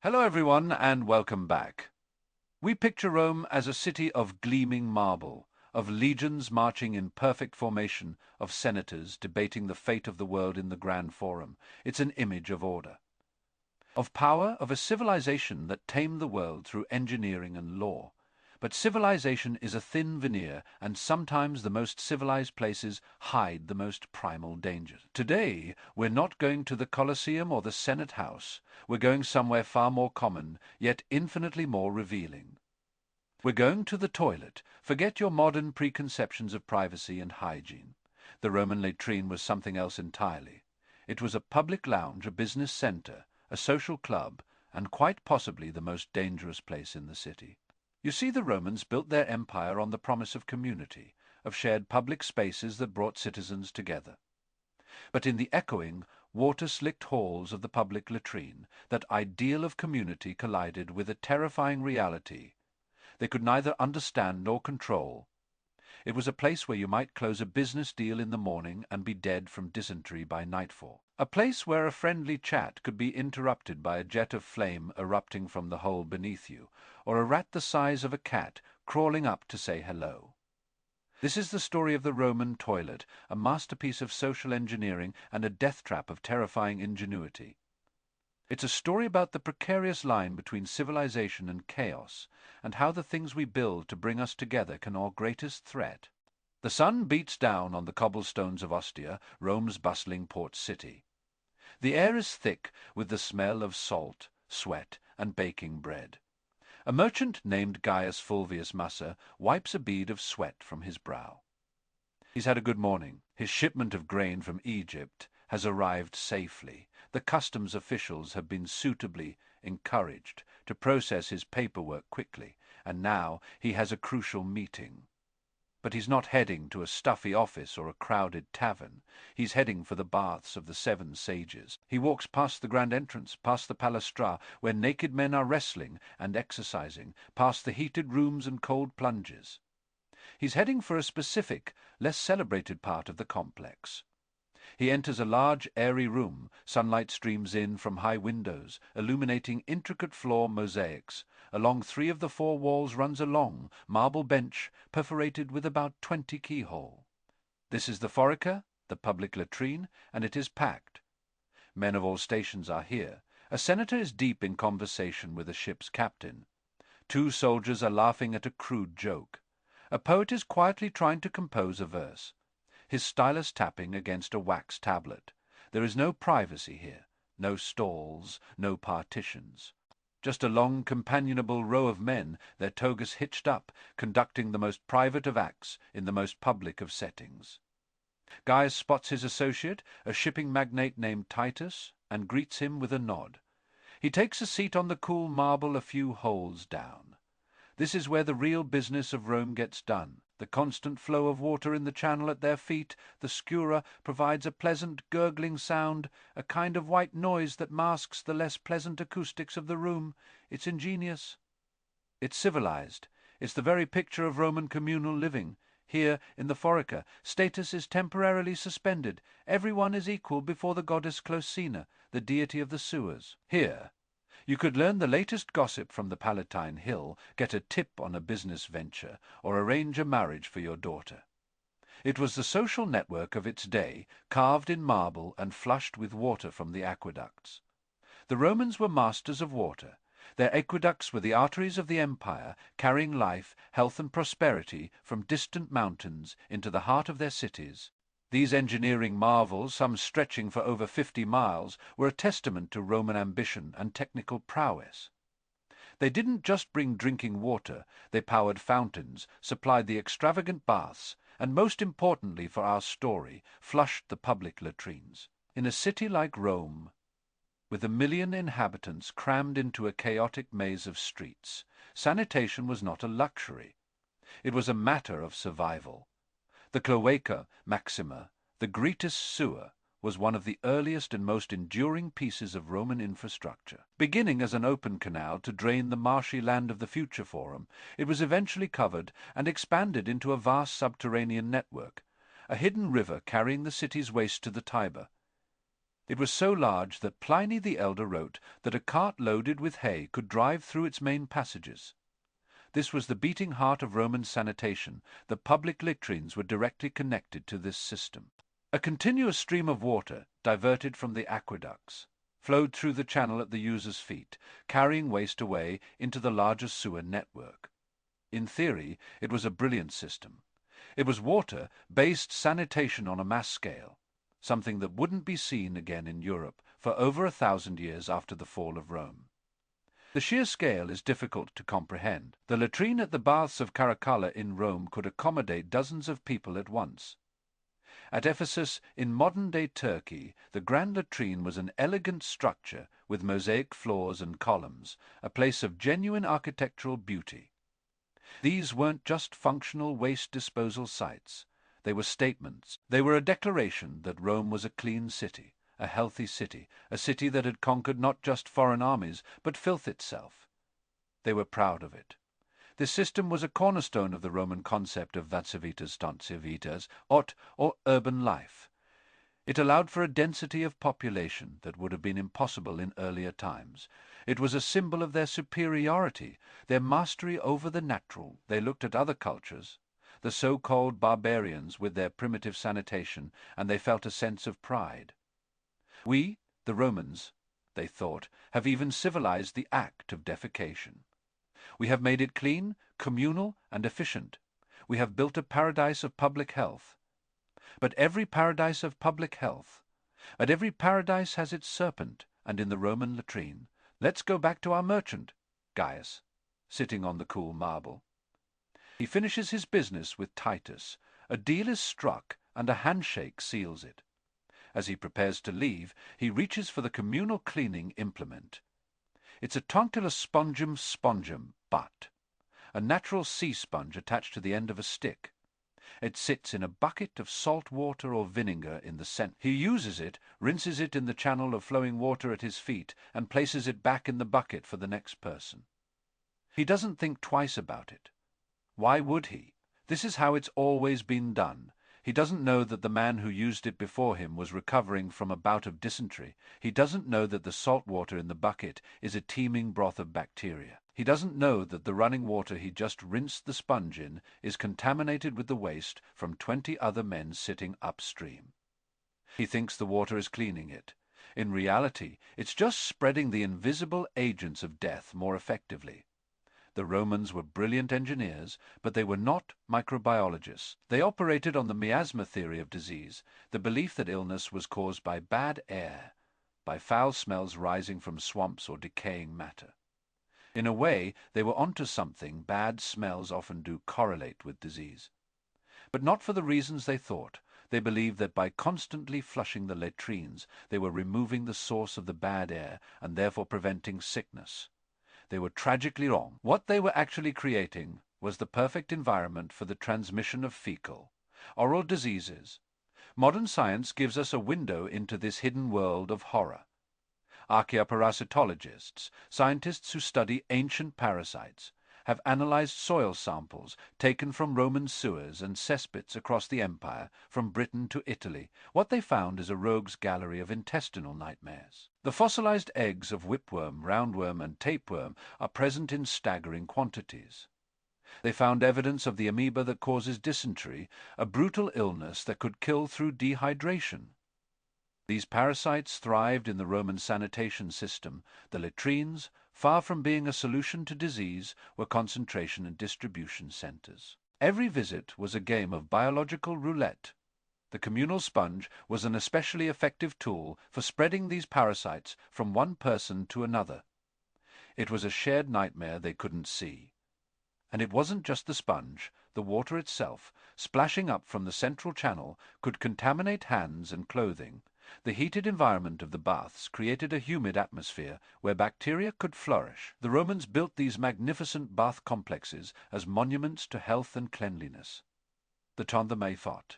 Hello everyone and welcome back. We picture Rome as a city of gleaming marble, of legions marching in perfect formation, of senators debating the fate of the world in the Grand Forum. It's an image of order. Of power, of a civilization that tamed the world through engineering and law. But civilization is a thin veneer, and sometimes the most civilized places hide the most primal dangers. Today, we're not going to the Colosseum or the Senate House. We're going somewhere far more common, yet infinitely more revealing. We're going to the toilet. Forget your modern preconceptions of privacy and hygiene. The Roman latrine was something else entirely. It was a public lounge, a business center, a social club, and quite possibly the most dangerous place in the city. You see, the Romans built their empire on the promise of community, of shared public spaces that brought citizens together. But in the echoing, water-slicked halls of the public latrine, that ideal of community collided with a terrifying reality they could neither understand nor control. It was a place where you might close a business deal in the morning and be dead from dysentery by nightfall. A place where a friendly chat could be interrupted by a jet of flame erupting from the hole beneath you, or a rat the size of a cat crawling up to say hello. This is the story of the Roman toilet, a masterpiece of social engineering and a death trap of terrifying ingenuity. It's a story about the precarious line between civilization and chaos, and how the things we build to bring us together can our greatest threat. The sun beats down on the cobblestones of Ostia, Rome's bustling port city. The air is thick with the smell of salt, sweat, and baking bread. A merchant named Gaius Fulvius Massa wipes a bead of sweat from his brow. He's had a good morning. His shipment of grain from Egypt has arrived safely. The customs officials have been suitably encouraged to process his paperwork quickly, and now he has a crucial meeting. But he's not heading to a stuffy office or a crowded tavern. He's heading for the baths of the 7 sages. He walks past the grand entrance, past the palastra, where naked men are wrestling and exercising, past the heated rooms and cold plunges. He's heading for a specific, less celebrated part of the complex. He enters a large, airy room. Sunlight streams in from high windows, illuminating intricate floor mosaics. Along 3 of the 4 walls runs a long, marble bench perforated with about 20 keyholes. This is the forica, the public latrine, and it is packed. Men of all stations are here. A senator is deep in conversation with a ship's captain. 2 soldiers are laughing at a crude joke. A poet is quietly trying to compose a verse, his stylus tapping against a wax tablet. There is no privacy here, no stalls, no partitions. Just a long, companionable row of men, their togas hitched up, conducting the most private of acts in the most public of settings. Gaius spots his associate, a shipping magnate named Titus, and greets him with a nod. He takes a seat on the cool marble a few holes down. This is where the real business of Rome gets done. The constant flow of water in the channel at their feet, the scura, provides a pleasant gurgling sound, a kind of white noise that masks the less pleasant acoustics of the room. It's ingenious. It's civilized. It's the very picture of Roman communal living. Here, in the forica, status is temporarily suspended. Everyone is equal before the goddess Closina, the deity of the sewers. Here, you could learn the latest gossip from the Palatine Hill, get a tip on a business venture, or arrange a marriage for your daughter. It was the social network of its day, carved in marble and flushed with water from the aqueducts. The Romans were masters of water. Their aqueducts were the arteries of the empire, carrying life, health, and prosperity from distant mountains into the heart of their cities. These engineering marvels, some stretching for over 50 miles, were a testament to Roman ambition and technical prowess. They didn't just bring drinking water, they powered fountains, supplied the extravagant baths, and most importantly for our story, flushed the public latrines. In a city like Rome, with 1 million inhabitants crammed into a chaotic maze of streets, sanitation was not a luxury. It was a matter of survival. The Cloaca Maxima, the Grætus sewer, was one of the earliest and most enduring pieces of Roman infrastructure. Beginning as an open canal to drain the marshy land of the future Forum, it was eventually covered and expanded into a vast subterranean network, a hidden river carrying the city's waste to the Tiber. It was so large that Pliny the Elder wrote that a cart loaded with hay could drive through its main passages. This was the beating heart of Roman sanitation. The public latrines were directly connected to this system. A continuous stream of water, diverted from the aqueducts, flowed through the channel at the user's feet, carrying waste away into the larger sewer network. In theory, it was a brilliant system. It was water-based sanitation on a mass scale, something that wouldn't be seen again in Europe for over 1,000 years after the fall of Rome. The sheer scale is difficult to comprehend. The latrine at the baths of Caracalla in Rome could accommodate dozens of people at once. At Ephesus, in modern-day Turkey, the grand latrine was an elegant structure with mosaic floors and columns, a place of genuine architectural beauty. These weren't just functional waste disposal sites. They were statements. They were a declaration that Rome was a clean city, a healthy city, a city that had conquered not just foreign armies, but filth itself. They were proud of it. This system was a cornerstone of the Roman concept of vacivitas tant civitas, or urban life. It allowed for a density of population that would have been impossible in earlier times. It was a symbol of their superiority, their mastery over the natural. They looked at other cultures, the so-called barbarians with their primitive sanitation, and they felt a sense of pride. We, the Romans, they thought, have even civilized the act of defecation. We have made it clean, communal, and efficient. We have built a paradise of public health. But every paradise of public health, and every paradise has its serpent, and in the Roman latrine. Let's go back to our merchant, Gaius, sitting on the cool marble. He finishes his business with Titus. A deal is struck, and a handshake seals it. As he prepares to leave, he reaches for the communal cleaning implement. It's a Tonculus spongum, but a natural sea sponge attached to the end of a stick. It sits in a bucket of salt water or vinegar in the center. He uses it, rinses it in the channel of flowing water at his feet, and places it back in the bucket for the next person. He doesn't think twice about it. Why would he? This is how it's always been done. He doesn't know that the man who used it before him was recovering from a bout of dysentery. He doesn't know that the salt water in the bucket is a teeming broth of bacteria. He doesn't know that the running water he just rinsed the sponge in is contaminated with the waste from 20 other men sitting upstream. He thinks the water is cleaning it. In reality, it's just spreading the invisible agents of death more effectively. The Romans were brilliant engineers, but they were not microbiologists. They operated on the miasma theory of disease, the belief that illness was caused by bad air, by foul smells rising from swamps or decaying matter. In a way, they were onto something. Bad smells often do correlate with disease. But not for the reasons they thought. They believed that by constantly flushing the latrines, they were removing the source of the bad air and therefore preventing sickness. They were tragically wrong. What they were actually creating was the perfect environment for the transmission of fecal, oral diseases. Modern science gives us a window into this hidden world of horror. Archaeoparasitologists, scientists who study ancient parasites, have analyzed soil samples taken from Roman sewers and cesspits across the empire, from Britain to Italy. What they found is a rogues' gallery of intestinal nightmares. The fossilized eggs of whipworm, roundworm, and tapeworm are present in staggering quantities. They found evidence of the amoeba that causes dysentery, a brutal illness that could kill through dehydration. These parasites thrived in the Roman sanitation system. The latrines, far from being a solution to disease, were concentration and distribution centers. Every visit was a game of biological roulette. The communal sponge was an especially effective tool for spreading these parasites from one person to another. It was a shared nightmare they couldn't see. And it wasn't just the sponge. The water itself, splashing up from the central channel, could contaminate hands and clothing. The heated environment of the baths created a humid atmosphere where bacteria could flourish. The Romans built these magnificent bath complexes as monuments to health and cleanliness. The Tondamay fought.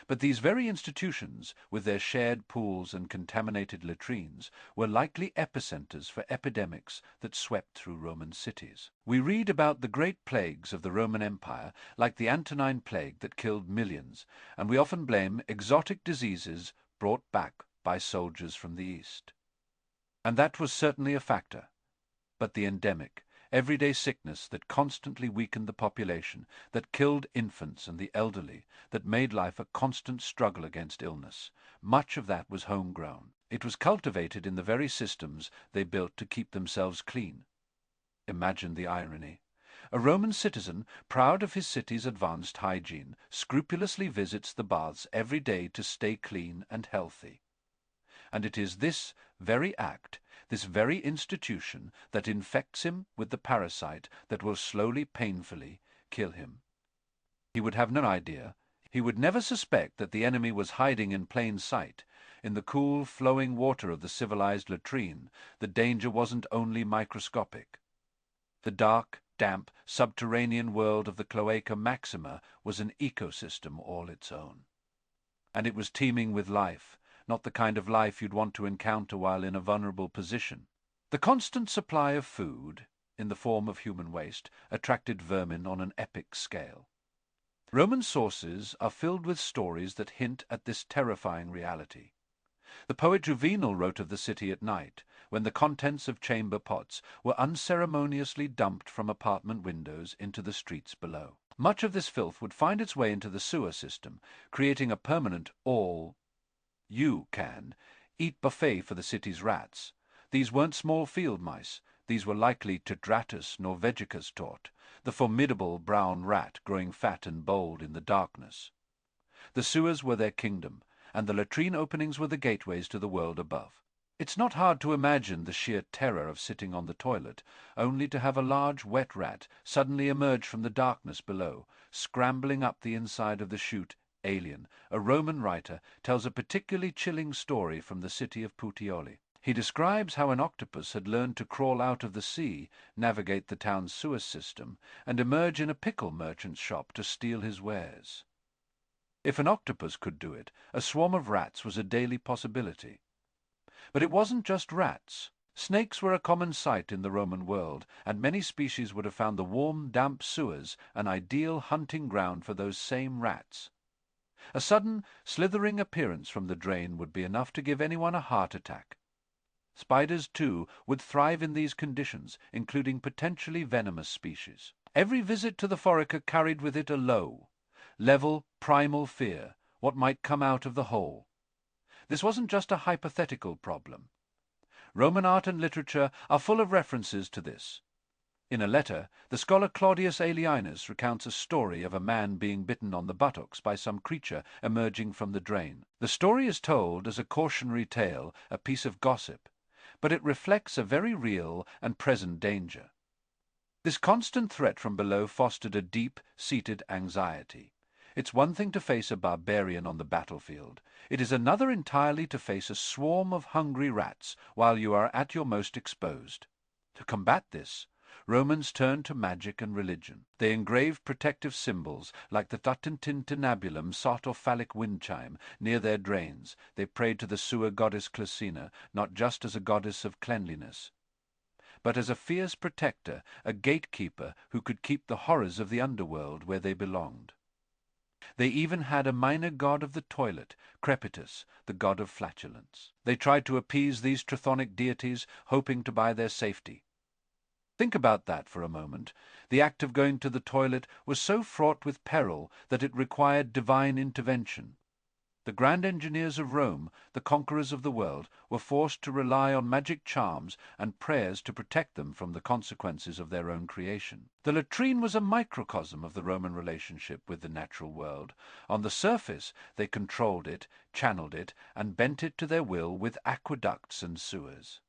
But these very institutions, with their shared pools and contaminated latrines, were likely epicenters for epidemics that swept through Roman cities. We read about the great plagues of the Roman Empire, like the Antonine Plague that killed millions, and we often blame exotic diseases brought back by soldiers from the East. And that was certainly a factor. But the endemic, everyday sickness that constantly weakened the population, that killed infants and the elderly, that made life a constant struggle against illness, much of that was homegrown. It was cultivated in the very systems they built to keep themselves clean. Imagine the irony. A Roman citizen, proud of his city's advanced hygiene, scrupulously visits the baths every day to stay clean and healthy. And it is this very act, this very institution, that infects him with the parasite that will slowly, painfully kill him. He would have no idea. He would never suspect that the enemy was hiding in plain sight. In the cool, flowing water of the civilized latrine, the danger wasn't only microscopic. The dark, damp, subterranean world of the Cloaca Maxima was an ecosystem all its own. And it was teeming with life, not the kind of life you'd want to encounter while in a vulnerable position. The constant supply of food, in the form of human waste, attracted vermin on an epic scale. Roman sources are filled with stories that hint at this terrifying reality. The poet Juvenal wrote of the city at night, when the contents of chamber pots were unceremoniously dumped from apartment windows into the streets below. Much of this filth would find its way into the sewer system, creating a permanent all-you-can-eat buffet for the city's rats. These weren't small field mice. These were likely Tetratus norvegicus tort, the formidable brown rat growing fat and bold in the darkness. The sewers were their kingdom, and the latrine openings were the gateways to the world above. It's not hard to imagine the sheer terror of sitting on the toilet, only to have a large wet rat suddenly emerge from the darkness below, scrambling up the inside of the chute. Alien, a Roman writer, tells a particularly chilling story from the city of Puteoli. He describes how an octopus had learned to crawl out of the sea, navigate the town's sewer system, and emerge in a pickle merchant's shop to steal his wares. If an octopus could do it, a swarm of rats was a daily possibility. But it wasn't just rats. Snakes were a common sight in the Roman world, and many species would have found the warm, damp sewers an ideal hunting ground for those same rats. A sudden, slithering appearance from the drain would be enough to give anyone a heart attack. Spiders, too, would thrive in these conditions, including potentially venomous species. Every visit to the foraker carried with it a low, level, primal fear, what might come out of the hole. This wasn't just a hypothetical problem. Roman art and literature are full of references to this. In a letter, the scholar Claudius Aelianus recounts a story of a man being bitten on the buttocks by some creature emerging from the drain. The story is told as a cautionary tale, a piece of gossip, but it reflects a very real and present danger. This constant threat from below fostered a deep-seated anxiety. It's one thing to face a barbarian on the battlefield. It is another entirely to face a swarm of hungry rats while you are at your most exposed. To combat this, Romans turned to magic and religion. They engraved protective symbols, like the tatintintinabulum sartophallic wind chime, near their drains. They prayed to the sewer goddess Clesina, not just as a goddess of cleanliness, but as a fierce protector, a gatekeeper who could keep the horrors of the underworld where they belonged. They even had a minor god of the toilet, Crepitus, the god of flatulence. They tried to appease these chthonic deities, hoping to buy their safety. Think about that for a moment. The act of going to the toilet was so fraught with peril that it required divine intervention. The grand engineers of Rome, the conquerors of the world, were forced to rely on magic charms and prayers to protect them from the consequences of their own creation. The latrine was a microcosm of the Roman relationship with the natural world. On the surface, they controlled it, channeled it, and bent it to their will with aqueducts and sewers.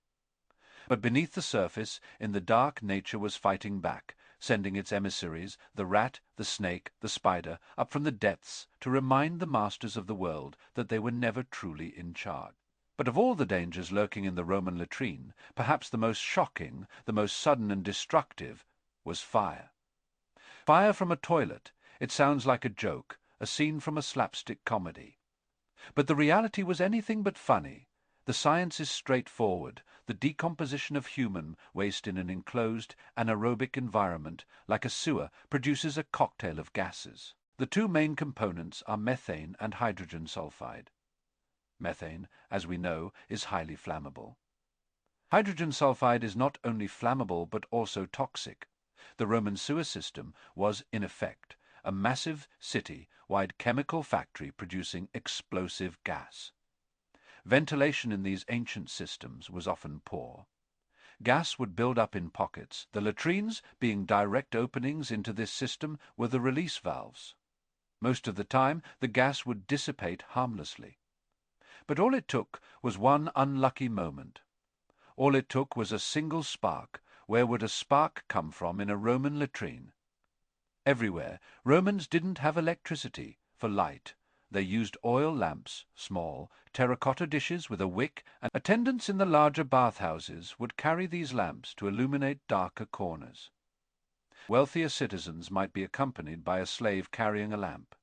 But beneath the surface, in the dark, nature was fighting back, sending its emissaries, the rat, the snake, the spider, up from the depths to remind the masters of the world that they were never truly in charge. But of all the dangers lurking in the Roman latrine, perhaps the most shocking, the most sudden and destructive, was fire. Fire from a toilet. It sounds like a joke, a scene from a slapstick comedy. But the reality was anything but funny. The science is straightforward. The decomposition of human waste in an enclosed, anaerobic environment, like a sewer, produces a cocktail of gases. The two main components are methane and hydrogen sulfide. Methane, as we know, is highly flammable. Hydrogen sulfide is not only flammable but also toxic. The Roman sewer system was, in effect, a massive city-wide chemical factory producing explosive gas. Ventilation in these ancient systems was often poor. Gas would build up in pockets. The latrines, being direct openings into this system, were the release valves. Most of the time, the gas would dissipate harmlessly. But all it took was one unlucky moment. All it took was a single spark. Where would a spark come from in a Roman latrine? Everywhere, Romans didn't have electricity for light. They used oil lamps, small, terracotta dishes with a wick, and attendants in the larger bathhouses would carry these lamps to illuminate darker corners. Wealthier citizens might be accompanied by a slave carrying a lamp.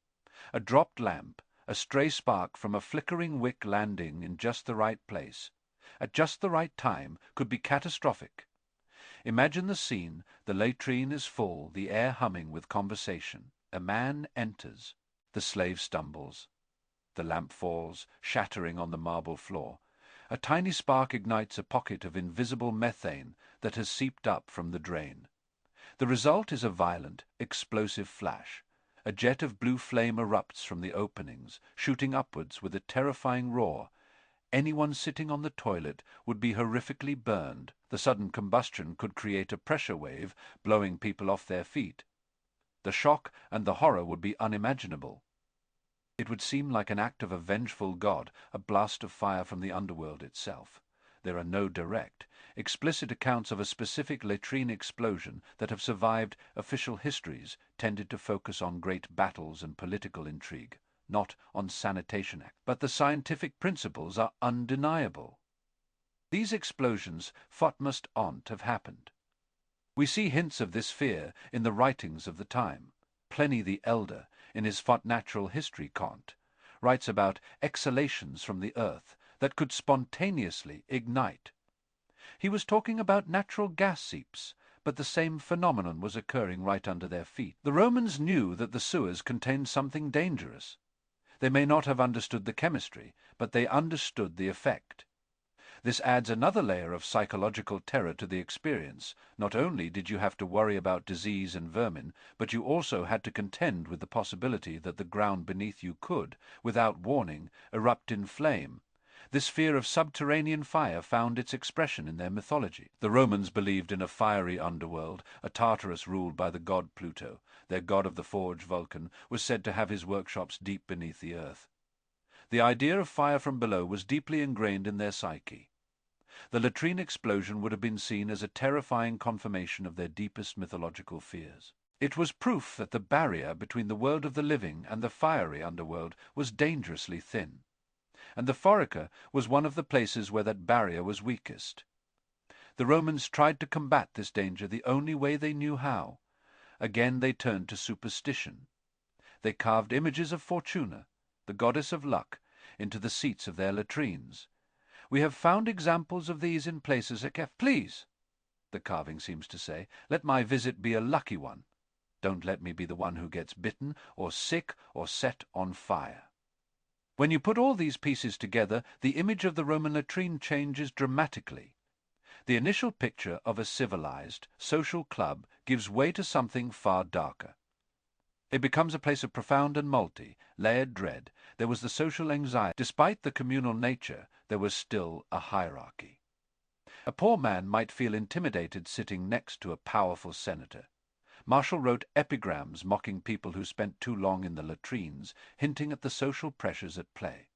A dropped lamp, a stray spark from a flickering wick landing in just the right place, at just the right time, could be catastrophic. Imagine the scene. The latrine is full, the air humming with conversation. A man enters. The slave stumbles. The lamp falls, shattering on the marble floor. A tiny spark ignites a pocket of invisible methane that has seeped up from the drain. The result is a violent, explosive flash. A jet of blue flame erupts from the openings, shooting upwards with a terrifying roar. Anyone sitting on the toilet would be horrifically burned. The sudden combustion could create a pressure wave, blowing people off their feet. The shock and the horror would be unimaginable. It would seem like an act of a vengeful god, a blast of fire from the underworld itself. There are no direct, explicit accounts of a specific latrine explosion that have survived official histories, tended to focus on great battles and political intrigue, not on sanitation acts. But the scientific principles are undeniable. These explosions, Thotmest on't, have happened. We see hints of this fear in the writings of the time. Pliny the Elder, in his Natural History cont, writes about exhalations from the earth that could spontaneously ignite. He was talking about natural gas seeps, but the same phenomenon was occurring right under their feet. The Romans knew that the sewers contained something dangerous. They may not have understood the chemistry, but they understood the effect. This adds another layer of psychological terror to the experience. Not only did you have to worry about disease and vermin, but you also had to contend with the possibility that the ground beneath you could, without warning, erupt in flame. This fear of subterranean fire found its expression in their mythology. The Romans believed in a fiery underworld, a Tartarus ruled by the god Pluto. Their god of the forge, Vulcan, was said to have his workshops deep beneath the earth. The idea of fire from below was deeply ingrained in their psyche. The latrine explosion would have been seen as a terrifying confirmation of their deepest mythological fears. It was proof that the barrier between the world of the living and the fiery underworld was dangerously thin. And the Foraker was one of the places where that barrier was weakest. The Romans tried to combat this danger the only way they knew how. Again they turned to superstition. They carved images of Fortuna, the goddess of luck, into the seats of their latrines. We have found examples of these in places like "Please," the carving seems to say, "let my visit be a lucky one. Don't let me be the one who gets bitten, or sick, or set on fire." When you put all these pieces together, the image of the Roman latrine changes dramatically. The initial picture of a civilized, social club gives way to something far darker. It becomes a place of profound and multi-layered dread. There was the social anxiety. Despite the communal nature, there was still a hierarchy. A poor man might feel intimidated sitting next to a powerful senator. Martial wrote epigrams mocking people who spent too long in the latrines, hinting at the social pressures at play.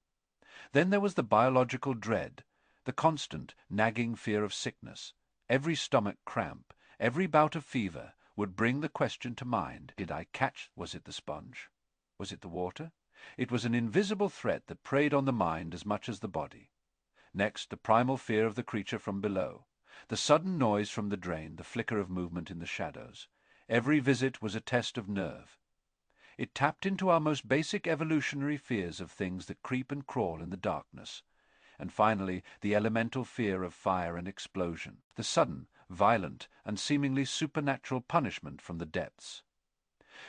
Then there was the biological dread, the constant, nagging fear of sickness. Every stomach cramp, every bout of fever would bring the question to mind. Did I catch? Was it the sponge? Was it the water? It was an invisible threat that preyed on the mind as much as the body. Next, the primal fear of the creature from below. The sudden noise from the drain, the flicker of movement in the shadows. Every visit was a test of nerve. It tapped into our most basic evolutionary fears of things that creep and crawl in the darkness. And finally, the elemental fear of fire and explosion, the sudden, violent, and seemingly supernatural punishment from the depths.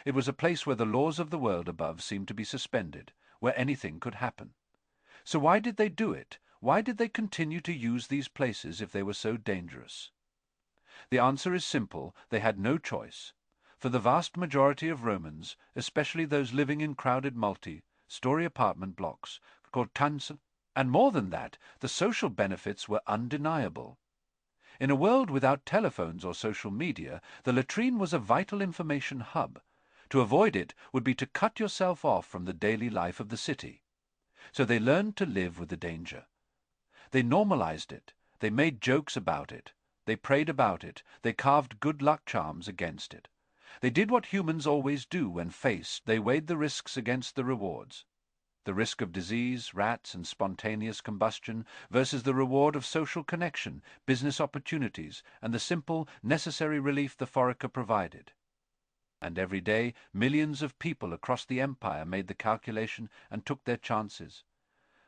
It was a place where the laws of the world above seemed to be suspended, where anything could happen. So why did they do it? Why did they continue to use these places if they were so dangerous? The answer is simple: they had no choice. For the vast majority of Romans, especially those living in crowded multi-story apartment blocks called tansen, and more than that, the social benefits were undeniable. In a world without telephones or social media, the latrine was a vital information hub. To avoid it would be to cut yourself off from the daily life of the city. So they learned to live with the danger. They normalized it. They made jokes about it. They prayed about it. They carved good luck charms against it. They did what humans always do when faced. They weighed the risks against the rewards. The risk of disease, rats, and spontaneous combustion versus the reward of social connection, business opportunities, and the simple, necessary relief the foraker provided. And every day, millions of people across the empire made the calculation and took their chances.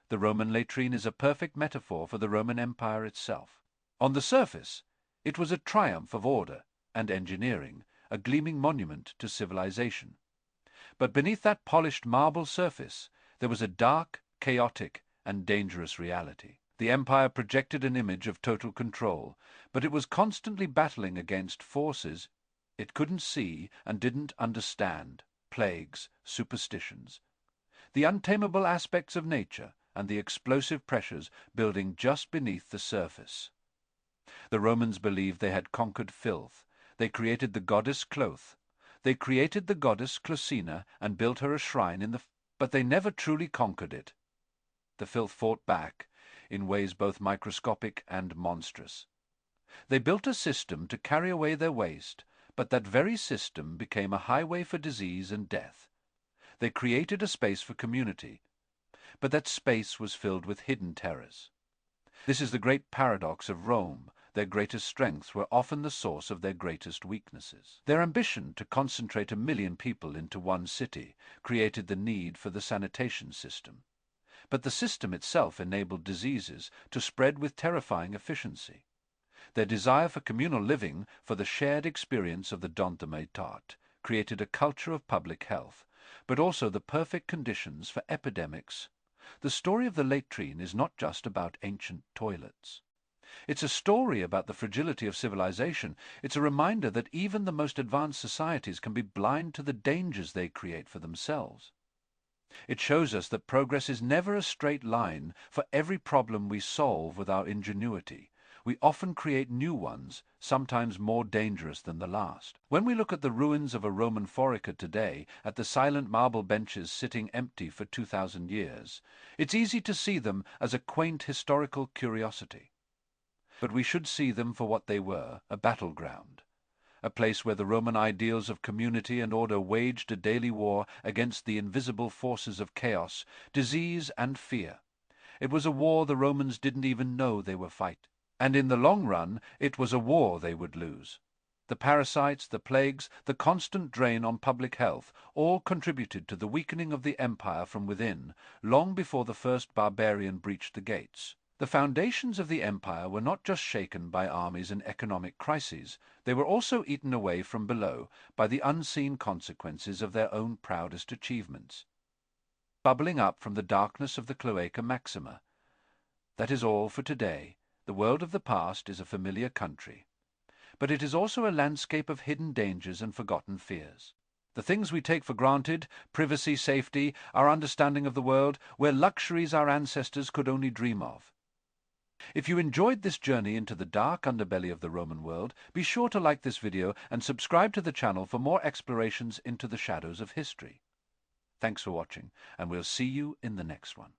The Roman latrine is a perfect metaphor for the Roman Empire itself. On the surface, it was a triumph of order and engineering, a gleaming monument to civilization. But beneath that polished marble surface, there was a dark, chaotic, and dangerous reality. The empire projected an image of total control, but it was constantly battling against forces it couldn't see and didn't understand: plagues, superstitions, the untamable aspects of nature, and the explosive pressures building just beneath the surface. The Romans believed they had conquered filth. They created the goddess Cloth. They created the goddess Closina and built her a shrine in the... But they never truly conquered it. The filth fought back, in ways both microscopic and monstrous. They built a system to carry away their waste, but that very system became a highway for disease and death. They created a space for community, but that space was filled with hidden terrors. This is the great paradox of Rome. Their greatest strengths were often the source of their greatest weaknesses. Their ambition to concentrate 1 million people into one city created the need for the sanitation system. But the system itself enabled diseases to spread with terrifying efficiency. Their desire for communal living, for the shared experience of the don de métat, created a culture of public health, but also the perfect conditions for epidemics. The story of the latrine is not just about ancient toilets. It's a story about the fragility of civilization. It's a reminder that even the most advanced societies can be blind to the dangers they create for themselves. It shows us that progress is never a straight line. For every problem we solve with our ingenuity, we often create new ones, sometimes more dangerous than the last. When we look at the ruins of a Roman foraker today, at the silent marble benches sitting empty for 2,000 years, it's easy to see them as a quaint historical curiosity. But we should see them for what they were: a battleground. A place where the Roman ideals of community and order waged a daily war against the invisible forces of chaos, disease, and fear. It was a war the Romans didn't even know they were fighting. And in the long run, it was a war they would lose. The parasites, the plagues, the constant drain on public health all contributed to the weakening of the empire from within, long before the first barbarian breached the gates. The foundations of the empire were not just shaken by armies and economic crises, they were also eaten away from below by the unseen consequences of their own proudest achievements, bubbling up from the darkness of the Cloaca Maxima. That is all for today. The world of the past is a familiar country, but it is also a landscape of hidden dangers and forgotten fears. The things we take for granted: privacy, safety, our understanding of the world, were luxuries our ancestors could only dream of. If you enjoyed this journey into the dark underbelly of the Roman world, be sure to like this video and subscribe to the channel for more explorations into the shadows of history. Thanks for watching, and we'll see you in the next one.